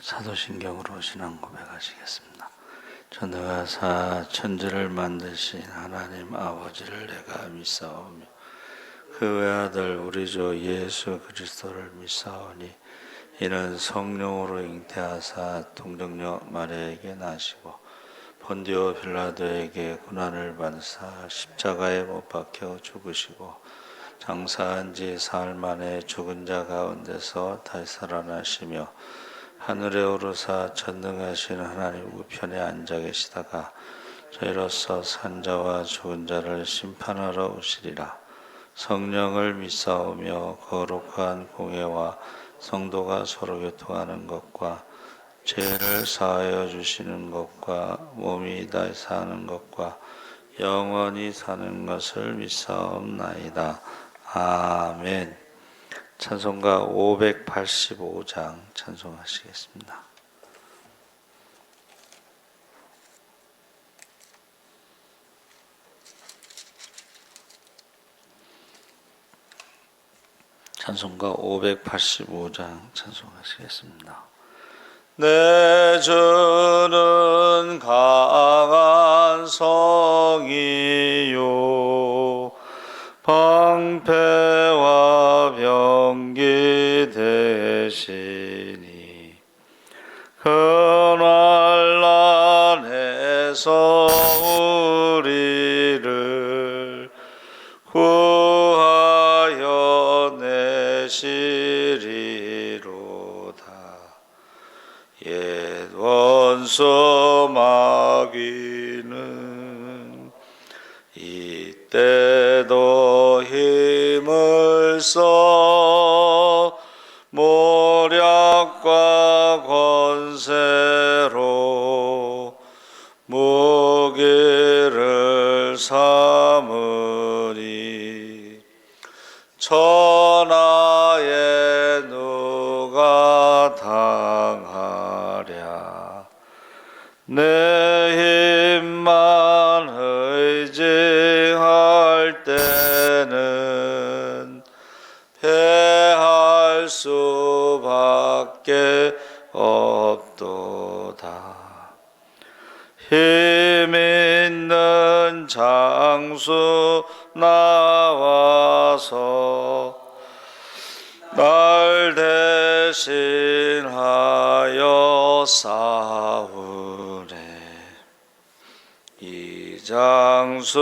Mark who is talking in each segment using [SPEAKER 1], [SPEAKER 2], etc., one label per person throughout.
[SPEAKER 1] 사도신경으로 신앙 고백하시겠습니다. 전능하사 천지를 만드신 하나님 아버지를 내가 믿사오며 그 외아들 우리 주 예수 그리스도를 믿사오니 이는 성령으로 잉태하사 동정녀 마리아에게 나시고 본디오 빌라도에게 고난을 받으사 십자가에 못 박혀 죽으시고 장사한 지 사흘 만에 죽은 자 가운데서 다시 살아나시며 하늘에 오르사 전능하신 하나님 우편에 앉아 계시다가 저희로서 산 자와 죽은 자를 심판하러 오시리라. 성령을 믿사오며 거룩한 공예와 성도가 서로 교통하는 것과 죄를 사하여 주시는 것과 몸이 다시 사는 것과 영원히 사는 것을 믿사옵나이다. 아멘. 찬송가 585장 찬송하시겠습니다. 찬송가 585장 찬송하시겠습니다. 내 주는 강한 성이요 방패와 병기 되시니 그날날에서 우리를 구하여 내시리로다. 옛 원수 마귀는 이때도 힘을 써 모략과 권세로 무기를 삼으니 천하에 누가 당하랴. 내 힘만 의지할 때는 패할 수밖에 없도다. 힘 있는 장수 나와서 날 대신하여 싸우네. 이 장수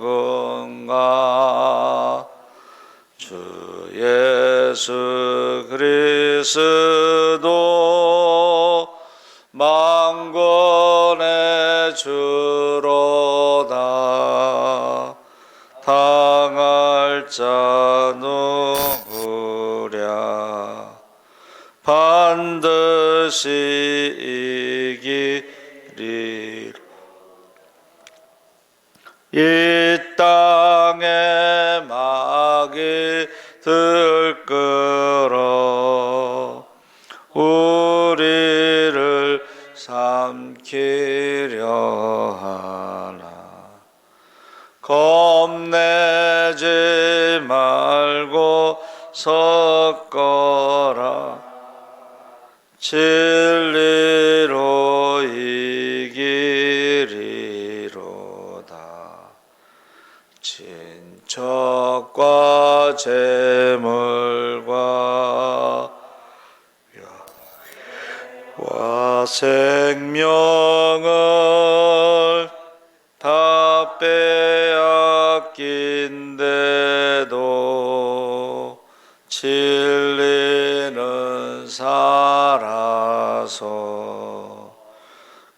[SPEAKER 1] 누군가? 주 예수 그리스도 만군의 주로다. 당할 자 누구랴? 반드시 이기리라. 이 땅에 마귀 들끓어 우리를 삼키려 하나. 겁내지 말고 섰거라. 진리로 이기리로다. 친척과 재물과 생명을 다 빼앗긴데도 진리는 살아서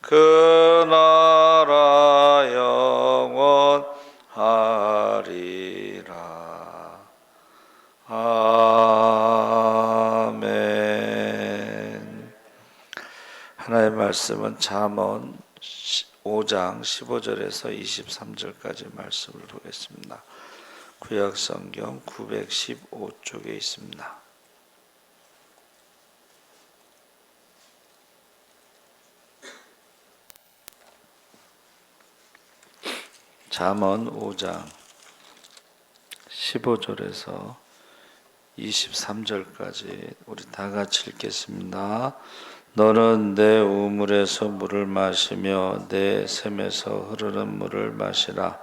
[SPEAKER 1] 그 나라 영원하리라. 아멘. 하나님의 말씀은 잠언 5장 15절에서 23절까지 말씀을 보겠습니다. 구약성경 915쪽에 있습니다. 잠언 5장 15절에서 23절까지 우리 다 같이 읽겠습니다. 너는 내 우물에서 물을 마시며 내 샘에서 흐르는 물을 마시라.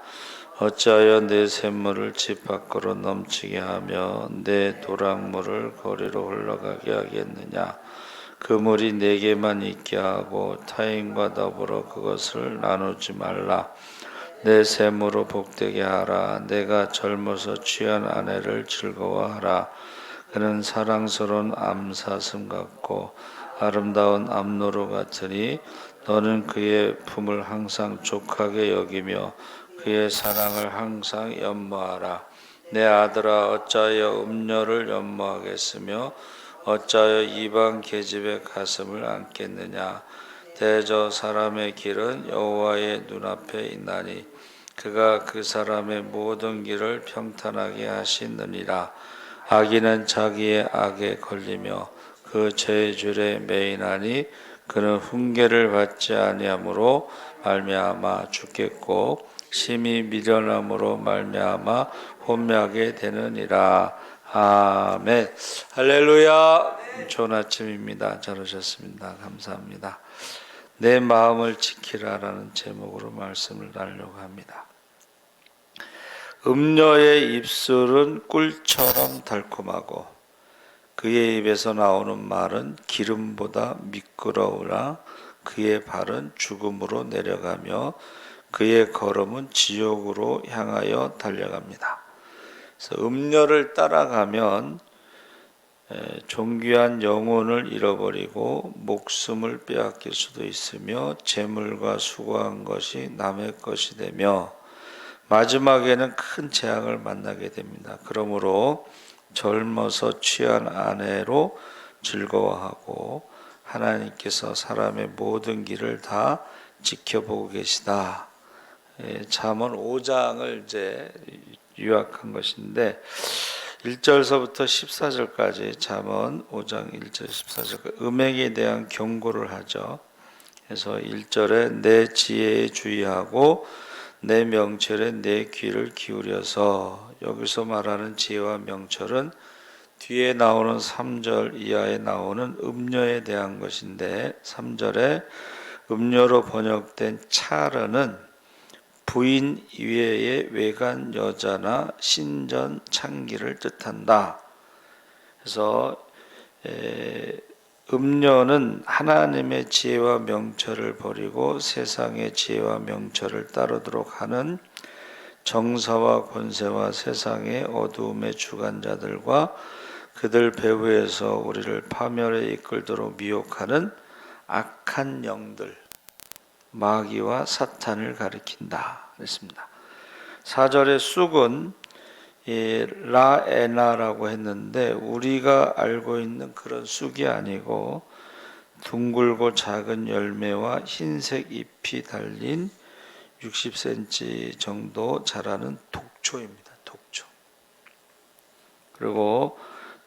[SPEAKER 1] 어찌하여 내 샘물을 집 밖으로 넘치게 하며 내 도랑물을 거리로 흘러가게 하겠느냐. 그 물이 내게만 있게 하고 타인과 더불어 그것을 나누지 말라. 내 샘으로 복되게 하라. 내가 젊어서 취한 아내를 즐거워하라. 그는 사랑스러운 암사슴 같고 아름다운 암노루 같으니 너는 그의 품을 항상 족하게 여기며 그의 사랑을 항상 연모하라. 내 아들아, 어찌하여 음녀를 연모하겠으며 어찌하여 이방 계집의 가슴을 안겠느냐. 대저 사람의 길은 여호와의 눈앞에 있나니 그가 그 사람의 모든 길을 평탄하게 하시느니라. 악인은 자기의 악에 걸리며 그 죄의 줄에 매이나니 그는 훈계를 받지 아니함으로 말미암아 죽겠고 심히 미련함으로 말미암아 혼미하게 되느니라. 아멘. 할렐루야. 좋은 아침입니다. 잘 오셨습니다. 감사합니다. 내 마음을 지키라라는 제목으로 말씀을 나누려고 합니다. 음녀의 입술은 꿀처럼 달콤하고 그의 입에서 나오는 말은 기름보다 미끄러우나 그의 발은 죽음으로 내려가며 그의 걸음은 지옥으로 향하여 달려갑니다. 그래서 음녀를 따라가면 존귀한 영혼을 잃어버리고 목숨을 빼앗길 수도 있으며 재물과 수고한 것이 남의 것이 되며 마지막에는 큰 재앙을 만나게 됩니다. 그러므로 젊어서 취한 아내로 즐거워하고 하나님께서 사람의 모든 길을 다 지켜보고 계시다. 잠언 5장을 이제 요약한 것인데 1절서부터 14절까지 잠언 5장 1절 14절까지 음행에 대한 경고를 하죠. 그래서 1절에 내 지혜에 주의하고 내 명철에 내 귀를 기울여서, 여기서 말하는 지혜와 명철은 뒤에 나오는 3절 이하에 나오는 음녀에 대한 것인데 3절에 음녀로 번역된 차르는 부인 이외의 외간 여자나 신전 창기를 뜻한다. 그래서 음녀는 하나님의 지혜와 명철을 버리고 세상의 지혜와 명철을 따르도록 하는 정사와 권세와 세상의 어두움의 주관자들과 그들 배후에서 우리를 파멸에 이끌도록 미혹하는 악한 영들, 마귀와 사탄을 가리킨다 그랬습니다. 4절의 쑥은 라에나라고 했는데 우리가 알고 있는 그런 쑥이 아니고 둥글고 작은 열매와 흰색 잎이 달린 60cm 정도 자라는 독초입니다. 독초. 그리고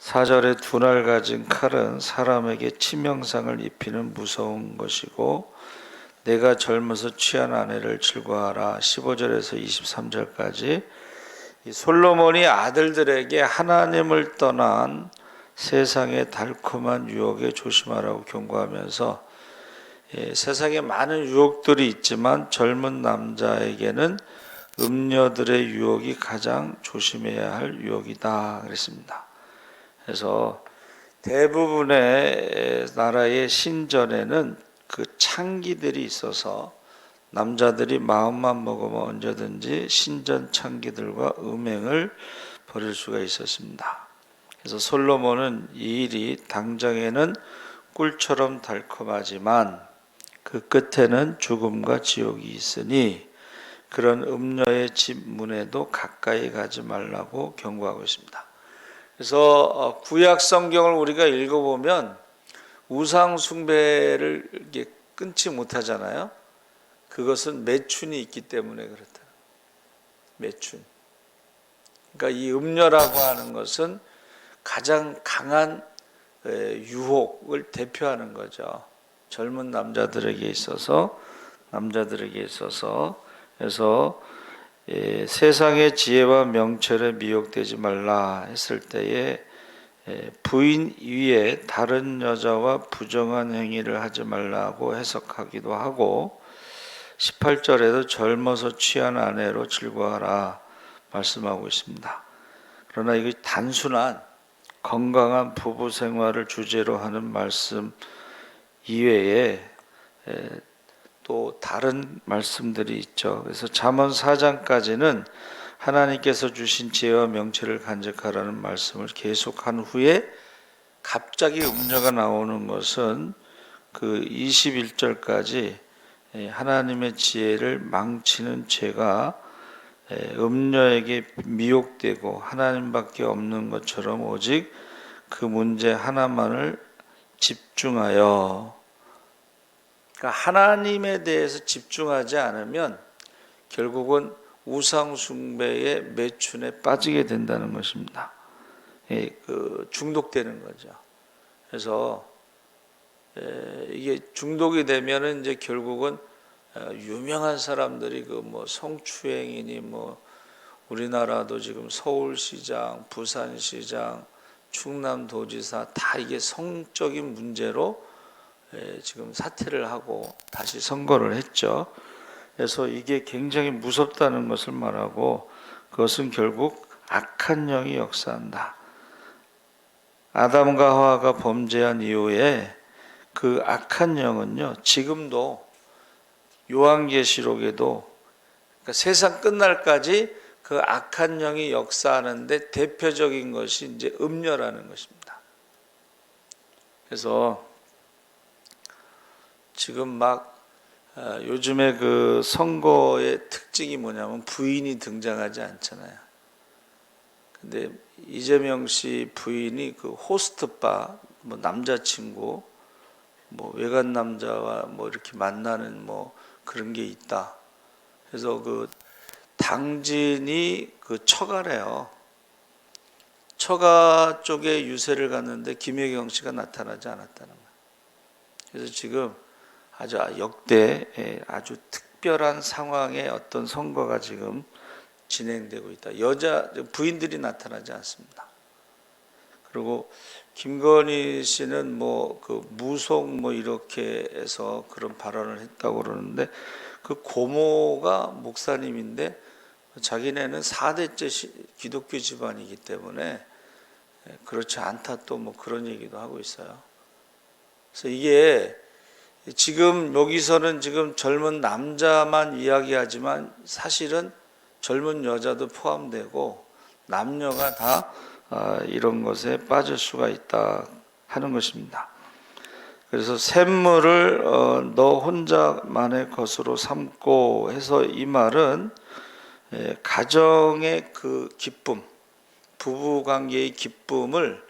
[SPEAKER 1] 4절에 두 날 가진 칼은 사람에게 치명상을 입히는 무서운 것이고 내가 젊어서 취한 아내를 즐거워하라. 15절에서 23절까지 솔로몬이 아들들에게 하나님을 떠난 세상의 달콤한 유혹에 조심하라고 경고하면서 세상에 많은 유혹들이 있지만 젊은 남자에게는 음녀들의 유혹이 가장 조심해야 할 유혹이다 그랬습니다. 그래서 대부분의 나라의 신전에는 그 창기들이 있어서 남자들이 마음만 먹으면 언제든지 신전 창기들과 음행을 벌일 수가 있었습니다. 그래서 솔로몬은 이 일이 당장에는 꿀처럼 달콤하지만 그 끝에는 죽음과 지옥이 있으니 그런 음녀의 집 문에도 가까이 가지 말라고 경고하고 있습니다. 그래서 구약 성경을 우리가 읽어보면 우상 숭배를 이렇게 끊지 못하잖아요. 그것은 매춘이 있기 때문에 그렇다. 매춘. 그러니까 이 음녀라고 하는 것은 가장 강한 유혹을 대표하는 거죠. 젊은 남자들에게 있어서 그래서 세상의 지혜와 명철에 미혹되지 말라 했을 때에 부인 위에 다른 여자와 부정한 행위를 하지 말라고 해석하기도 하고 18절에도 젊어서 취한 아내로 즐거워하라 말씀하고 있습니다. 그러나 이게 단순한 건강한 부부 생활을 주제로 하는 말씀 이외에 또 다른 말씀들이 있죠. 그래서 잠언 4장까지는 하나님께서 주신 지혜와 명철을 간직하라는 말씀을 계속한 후에 갑자기 음녀가 나오는 것은 그 21절까지 하나님의 지혜를 망치는 죄가 음녀에게 미혹되고 하나님밖에 없는 것처럼 오직 그 문제 하나만을 집중하여, 그러니까 하나님에 대해서 집중하지 않으면 결국은 우상 숭배의 매춘에 빠지게 된다는 것입니다. 중독되는 거죠. 그래서 이게 중독이 되면은 이제 결국은 유명한 사람들이 그 뭐 성추행이니 뭐 우리나라도 지금 서울시장, 부산시장, 충남도지사 다 이게 성적인 문제로 지금 사퇴를 하고 다시 선거를 했죠. 그래서 이게 굉장히 무섭다는 것을 말하고 그것은 결국 악한 영이 역사한다. 아담과 하와가 범죄한 이후에 그 악한 영은요, 지금도 요한계시록에도 그러니까 세상 끝날까지 그 악한 영이 역사하는데 대표적인 것이 이제 음녀라는 것입니다. 그래서 지금 막 요즘에 그 선거의 특징이 뭐냐면 부인이 등장하지 않잖아요. 근데 이재명 씨 부인이 그 호스트바, 뭐 남자친구, 뭐 외간 남자와 뭐 이렇게 만나는 뭐 그런 게 있다. 그래서 그 당진이 그 처가래요. 처가 쪽에 유세를 갔는데 김혜경 씨가 나타나지 않았다는 거예요. 그래서 지금 아주 역대 아주 특별한 상황의 어떤 선거가 지금 진행되고 있다. 여자 부인들이 나타나지 않습니다. 그리고 김건희 씨는 뭐 그 무속 뭐 이렇게 해서 그런 발언을 했다고 그러는데 그 고모가 목사님인데 자기네는 4대째 기독교 집안이기 때문에 그렇지 않다 또 뭐 그런 얘기도 하고 있어요. 그래서 이게 지금 여기서는 지금 젊은 남자만 이야기하지만 사실은 젊은 여자도 포함되고 남녀가 다 이런 것에 빠질 수가 있다 하는 것입니다. 그래서 샘물을 너 혼자만의 것으로 삼고 해서 이 말은 가정의 그 기쁨, 부부관계의 기쁨을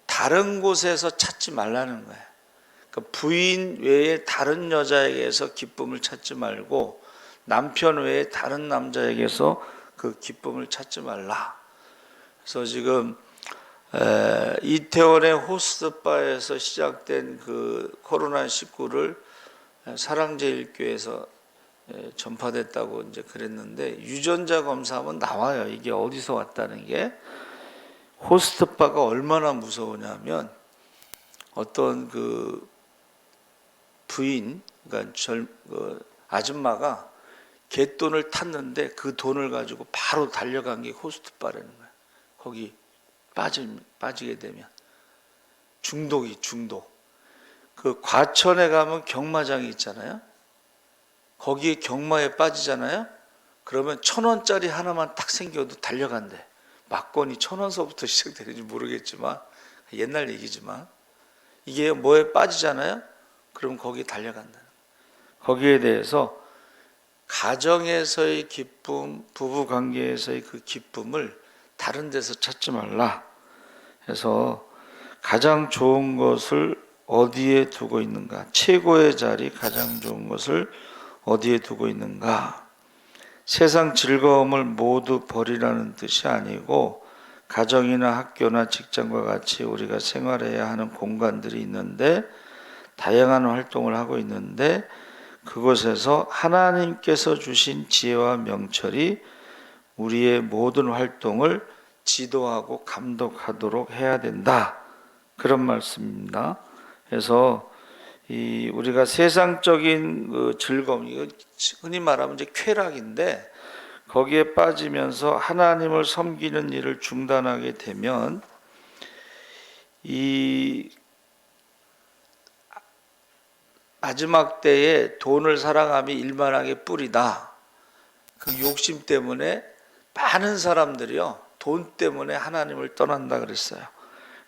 [SPEAKER 1] 다른 곳에서 찾지 말라는 거예요. 그러니까 부인 외에 다른 여자에게서 기쁨을 찾지 말고 남편 외에 다른 남자에게서 그 기쁨을 찾지 말라. 그래서 지금 이태원의 호스트바에서 시작된 그 코로나19를 사랑제일교회에서 전파됐다고 이제 그랬는데 유전자 검사하면 나와요. 이게 어디서 왔다는 게. 호스트바가 얼마나 무서우냐면 어떤 그 부인, 그러니까 그 아줌마가 갯돈을 탔는데 그 돈을 가지고 바로 달려간 게 호스트바라는 거예요. 거기 빠지게 되면 중독. 그 과천에 가면 경마장이 있잖아요. 거기에 경마에 빠지잖아요. 그러면 1,000원짜리 하나만 딱 생겨도 달려간대. 막건이 1,000원서부터 시작되는지 모르겠지만 옛날 얘기지만 이게 뭐에 빠지잖아요. 그럼 거기 달려간다는 거예요. 거기에 대해서 가정에서의 기쁨, 부부관계에서의 그 기쁨을 다른 데서 찾지 말라. 그래서 가장 좋은 것을 어디에 두고 있는가? 최고의 자리, 가장 좋은 것을 어디에 두고 있는가? 세상 즐거움을 모두 버리라는 뜻이 아니고 가정이나 학교나 직장과 같이 우리가 생활해야 하는 공간들이 있는데 다양한 활동을 하고 있는데 그곳에서 하나님께서 주신 지혜와 명철이 우리의 모든 활동을 지도하고 감독하도록 해야 된다. 그런 말씀입니다. 그래서 우리가 세상적인 그 즐거움, 이거 흔히 말하면 이제 쾌락인데, 거기에 빠지면서 하나님을 섬기는 일을 중단하게 되면 이 마지막 때에 돈을 사랑함이 일만하게 뿌리다. 그 욕심 때문에 많은 사람들이요, 돈 때문에 하나님을 떠난다 그랬어요.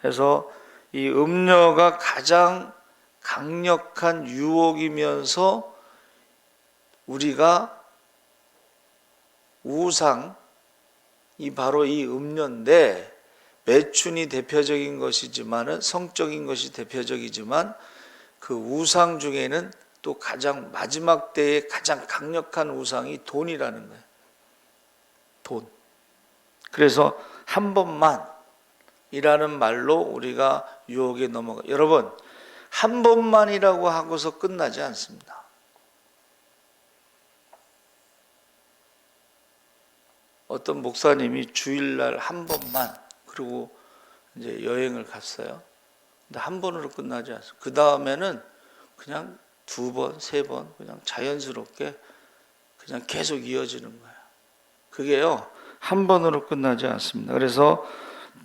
[SPEAKER 1] 그래서 이 음료가 가장 강력한 유혹이면서 우리가 우상이 바로 이 음료인데, 매춘이 대표적인 것이지만은, 성적인 것이 대표적이지만 그 우상 중에는 또 가장 마지막 때에 가장 강력한 우상이 돈이라는 거예요. 돈. 그래서 한 번만이라는 말로 우리가 유혹에 넘어가. 여러분, 한 번만이라고 하고서 끝나지 않습니다. 어떤 목사님이 주일날 한 번만, 그리고 이제 여행을 갔어요. 근데 한 번으로 끝나지 않습니다. 그 다음에는 그냥 두 번, 세 번 그냥 자연스럽게 그냥 계속 이어지는 거예요. 그게요, 한 번으로 끝나지 않습니다. 그래서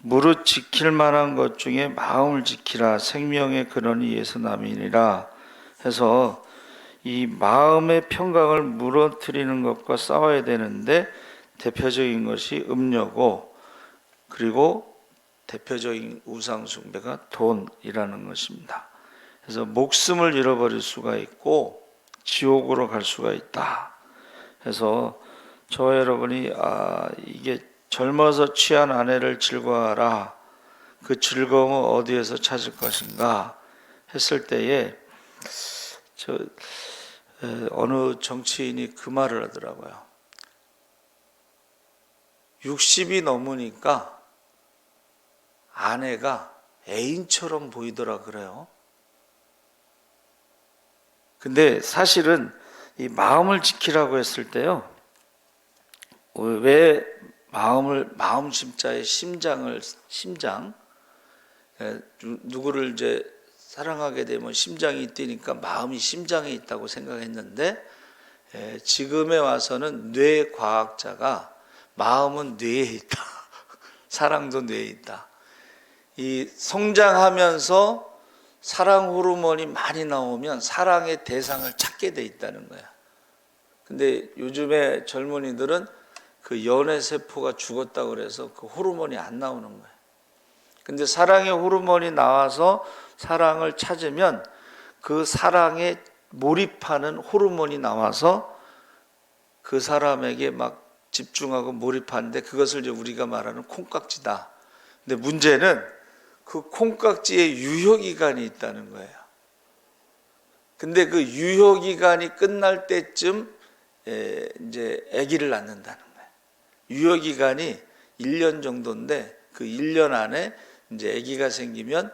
[SPEAKER 1] 무릇 지킬 만한 것 중에 마음을 지키라, 생명의 근원이 예수남이니라 해서 이 마음의 평강을 무너뜨리는 것과 싸워야 되는데, 대표적인 것이 음료고, 그리고 대표적인 우상 숭배가 돈이라는 것입니다. 그래서 목숨을 잃어버릴 수가 있고 지옥으로 갈 수가 있다. 그래서 저와 여러분이 이게 젊어서 취한 아내를 즐거워하라, 그 즐거움을 어디에서 찾을 것인가 했을 때에 어느 정치인이 그 말을 하더라고요. 60이 넘으니까 아내가 애인처럼 보이더라 그래요. 근데 사실은 이 마음을 지키라고 했을 때요, 왜 마음 심자의 심장, 누구를 이제 사랑하게 되면 심장이 뛰니까 마음이 심장에 있다고 생각했는데, 지금에 와서는 뇌과학자가 마음은 뇌에 있다. 사랑도 뇌에 있다. 이 성장하면서 사랑 호르몬이 많이 나오면 사랑의 대상을 찾게 돼 있다는 거야. 근데 요즘에 젊은이들은 그 연애 세포가 죽었다고 그래서 그 호르몬이 안 나오는 거야. 근데 사랑의 호르몬이 나와서 사랑을 찾으면 그 사랑에 몰입하는 호르몬이 나와서 그 사람에게 막 집중하고 몰입하는데, 그것을 이제 우리가 말하는 콩깍지다. 근데 문제는 그 콩깍지에 유효기간이 있다는 거예요. 근데 그 유효기간이 끝날 때쯤 이제 아기를 낳는다는 거예요. 유효기간이 1년 정도인데 그 1년 안에 이제 아기가 생기면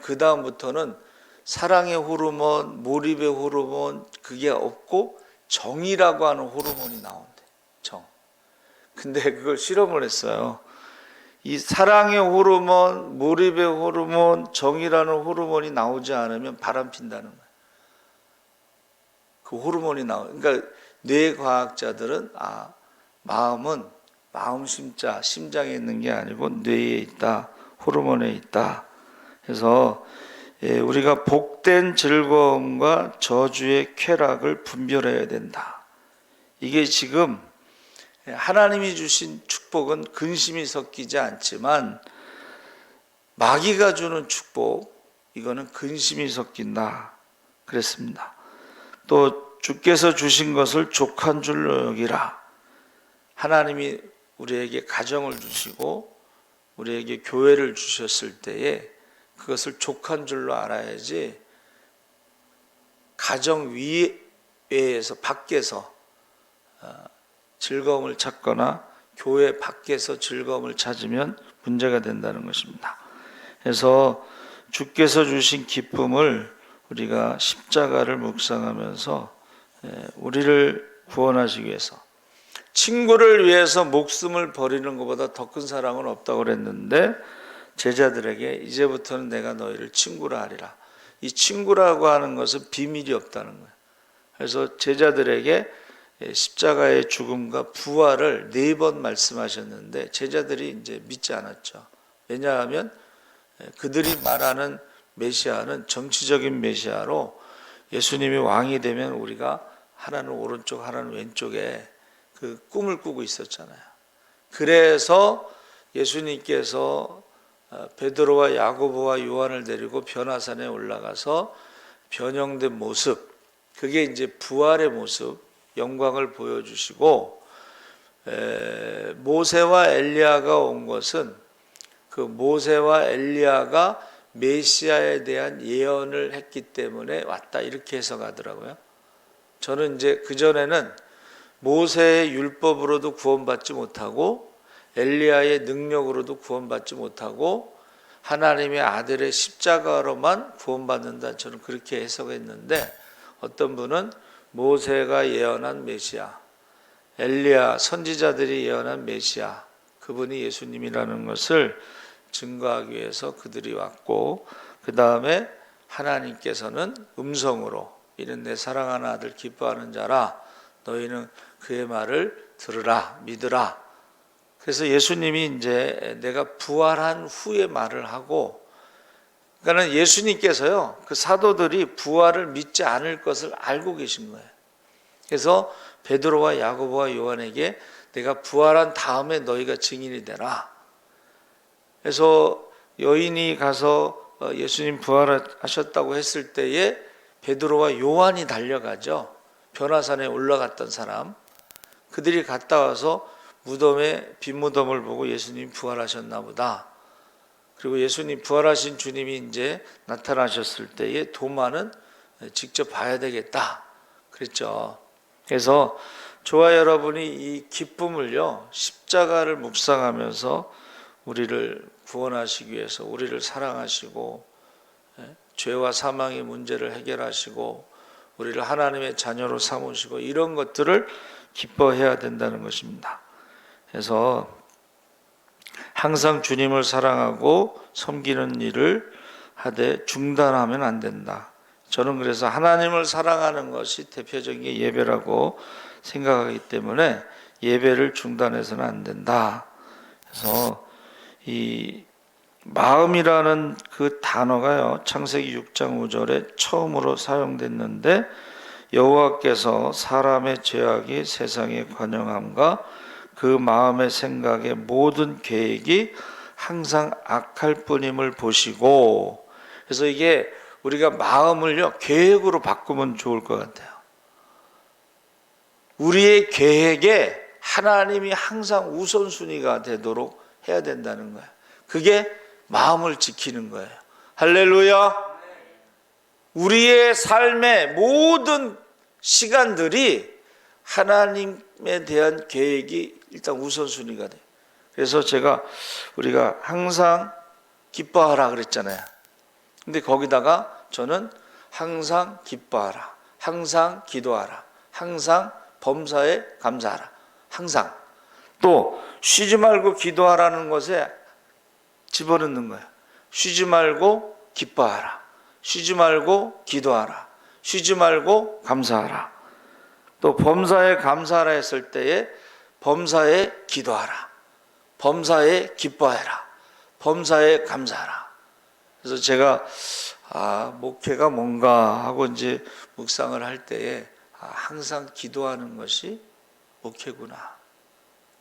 [SPEAKER 1] 그 다음부터는 사랑의 호르몬, 몰입의 호르몬 그게 없고 정이라고 하는 호르몬이 나온대. 정. 근데 그걸 실험을 했어요. 이 사랑의 호르몬, 몰입의 호르몬, 정이라는 호르몬이 나오지 않으면 바람핀다는 거예요. 그 호르몬이 그러니까 뇌과학자들은 마음은 마음 심장에 있는 게 아니고 뇌에 있다, 호르몬에 있다. 그래서 우리가 복된 즐거움과 저주의 쾌락을 분별해야 된다. 이게 지금 하나님이 주신 축복은 근심이 섞이지 않지만, 마귀가 주는 축복, 이거는 근심이 섞인다 그랬습니다. 또 주께서 주신 것을 족한 줄로 여기라. 하나님이 우리에게 가정을 주시고 우리에게 교회를 주셨을 때에 그것을 족한 줄로 알아야지, 가정 위에서 밖에서 즐거움을 찾거나 교회 밖에서 즐거움을 찾으면 문제가 된다는 것입니다. 그래서 주께서 주신 기쁨을 우리가 십자가를 묵상하면서 우리를 구원하시기 위해서, 친구를 위해서 목숨을 버리는 것보다 더 큰 사랑은 없다고 그랬는데 제자들에게 이제부터는 내가 너희를 친구라 하리라. 이 친구라고 하는 것은 비밀이 없다는 거예요. 그래서 제자들에게 십자가의 죽음과 부활을 4번 말씀하셨는데 제자들이 이제 믿지 않았죠. 왜냐하면 그들이 말하는 메시아는 정치적인 메시아로 예수님이 왕이 되면 우리가 하나는 오른쪽 하나는 왼쪽에 그 꿈을 꾸고 있었잖아요. 그래서 예수님께서 베드로와 야고보와 요한을 데리고 변화산에 올라가서 변형된 모습, 그게 이제 부활의 모습, 영광을 보여주시고, 모세와 엘리야가 온 것은 그 모세와 엘리야가 메시아에 대한 예언을 했기 때문에 왔다, 이렇게 해석하더라고요. 저는 이제 그전에는 모세의 율법으로도 구원받지 못하고 엘리야의 능력으로도 구원받지 못하고 하나님의 아들의 십자가로만 구원받는다, 저는 그렇게 해석했는데, 어떤 분은 모세가 예언한 메시아, 엘리야 선지자들이 예언한 메시아, 그분이 예수님이라는 것을 증거하기 위해서 그들이 왔고, 그 다음에 하나님께서는 음성으로 이는 내 사랑하는 아들 기뻐하는 자라, 너희는 그의 말을 들으라, 믿으라. 그래서 예수님이 이제 내가 부활한 후에 말을 하고, 그러니까 예수님께서요, 그 사도들이 부활을 믿지 않을 것을 알고 계신 거예요. 그래서 베드로와 야고보와 요한에게 내가 부활한 다음에 너희가 증인이 되라. 그래서 여인이 가서 예수님 부활하셨다고 했을 때에 베드로와 요한이 달려가죠. 변화산에 올라갔던 사람. 그들이 갔다 와서 무덤에 빈 무덤을 보고 예수님 부활하셨나 보다. 그리고 예수님 부활하신 주님이 이제 나타나셨을 때에 도마는 직접 봐야 되겠다 그랬죠. 그래서 저와 여러분이 이 기쁨을요, 십자가를 묵상하면서 우리를 구원하시기 위해서 우리를 사랑하시고 죄와 사망의 문제를 해결하시고 우리를 하나님의 자녀로 삼으시고 이런 것들을 기뻐해야 된다는 것입니다. 그래서 항상 주님을 사랑하고 섬기는 일을 하되 중단하면 안 된다. 저는 그래서 하나님을 사랑하는 것이 대표적인 게 예배라고 생각하기 때문에 예배를 중단해서는 안 된다. 그래서 이 마음이라는 그 단어가요, 창세기 6장 5절에 처음으로 사용됐는데, 여호와께서 사람의 죄악이 세상에 관영함과 그 마음의 생각의 모든 계획이 항상 악할 뿐임을 보시고, 그래서 이게 우리가 마음을요, 계획으로 바꾸면 좋을 것 같아요. 우리의 계획에 하나님이 항상 우선순위가 되도록 해야 된다는 거예요. 그게 마음을 지키는 거예요. 할렐루야. 우리의 삶의 모든 시간들이 하나님에 대한 계획이 일단 우선순위가 돼요. 그래서 우리가 항상 기뻐하라 그랬잖아요. 근데 거기다가 저는 항상 기뻐하라, 항상 기도하라, 항상 범사에 감사하라, 항상. 또 쉬지 말고 기도하라는 것에 집어넣는 거예요. 쉬지 말고 기뻐하라, 쉬지 말고 기도하라, 쉬지 말고 감사하라. 또 범사에 감사하라 했을 때에 범사에 기도하라, 범사에 기뻐해라, 범사에 감사하라. 그래서 제가 목회가 뭔가 하고 이제 묵상을 할 때에 항상 기도하는 것이 목회구나.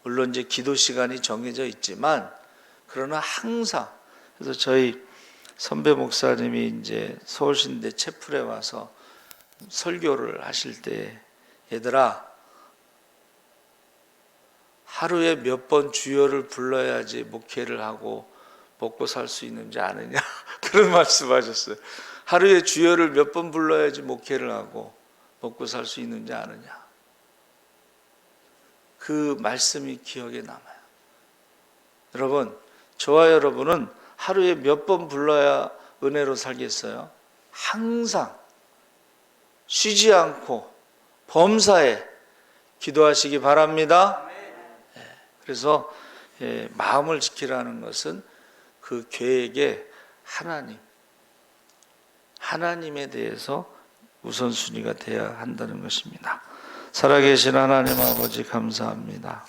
[SPEAKER 1] 물론 이제 기도 시간이 정해져 있지만 그러나 항상. 그래서 저희 선배 목사님이 이제 서울신대 채플에 와서 설교를 하실 때, 얘들아, 하루에 몇 번 주여를 불러야지 목회를 하고 먹고 살 수 있는지 아느냐 그런 말씀하셨어요. 하루에 주여를 몇 번 불러야지 목회를 하고 먹고 살 수 있는지 아느냐. 그 말씀이 기억에 남아요. 여러분, 저와 여러분은 하루에 몇 번 불러야 은혜로 살겠어요? 항상 쉬지 않고 범사에 기도하시기 바랍니다. 그래서 마음을 지키라는 것은 그 계획에 하나님에 대해서 우선순위가 되어야 한다는 것입니다. 살아계신 하나님 아버지 감사합니다.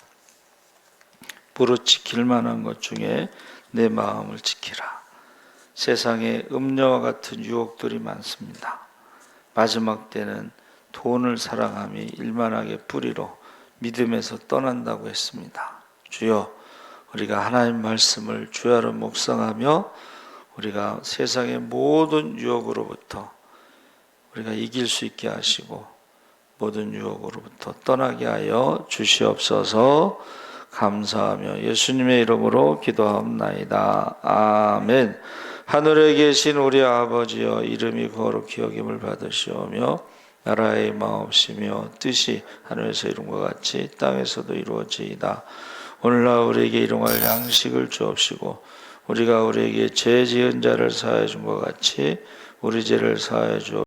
[SPEAKER 1] 부르짖길 만한 것 중에 내 마음을 지키라. 세상에 음녀와 같은 유혹들이 많습니다. 마지막 때는 돈을 사랑함이 일만하게 뿌리로 믿음에서 떠난다고 했습니다. 주여, 우리가 하나님 말씀을 주야로 묵상하며 우리가 세상의 모든 유혹으로부터 우리가 이길 수 있게 하시고 모든 유혹으로부터 떠나게 하여 주시옵소서. 감사하며 예수님의 이름으로 기도하옵나이다. 아멘. 하늘에 계신 우리 아버지여, 이름이 거룩히 여김을 받으시오며 나라의 마옵시며 뜻이 하늘에서 이룬 것 같이 땅에서도 이루어지이다. 오늘날 우리에게 일용할 양식을 주옵시고 우리가 우리에게 죄 지은 자를 사하여 준 것 같이 우리 죄를 사하여 주옵시고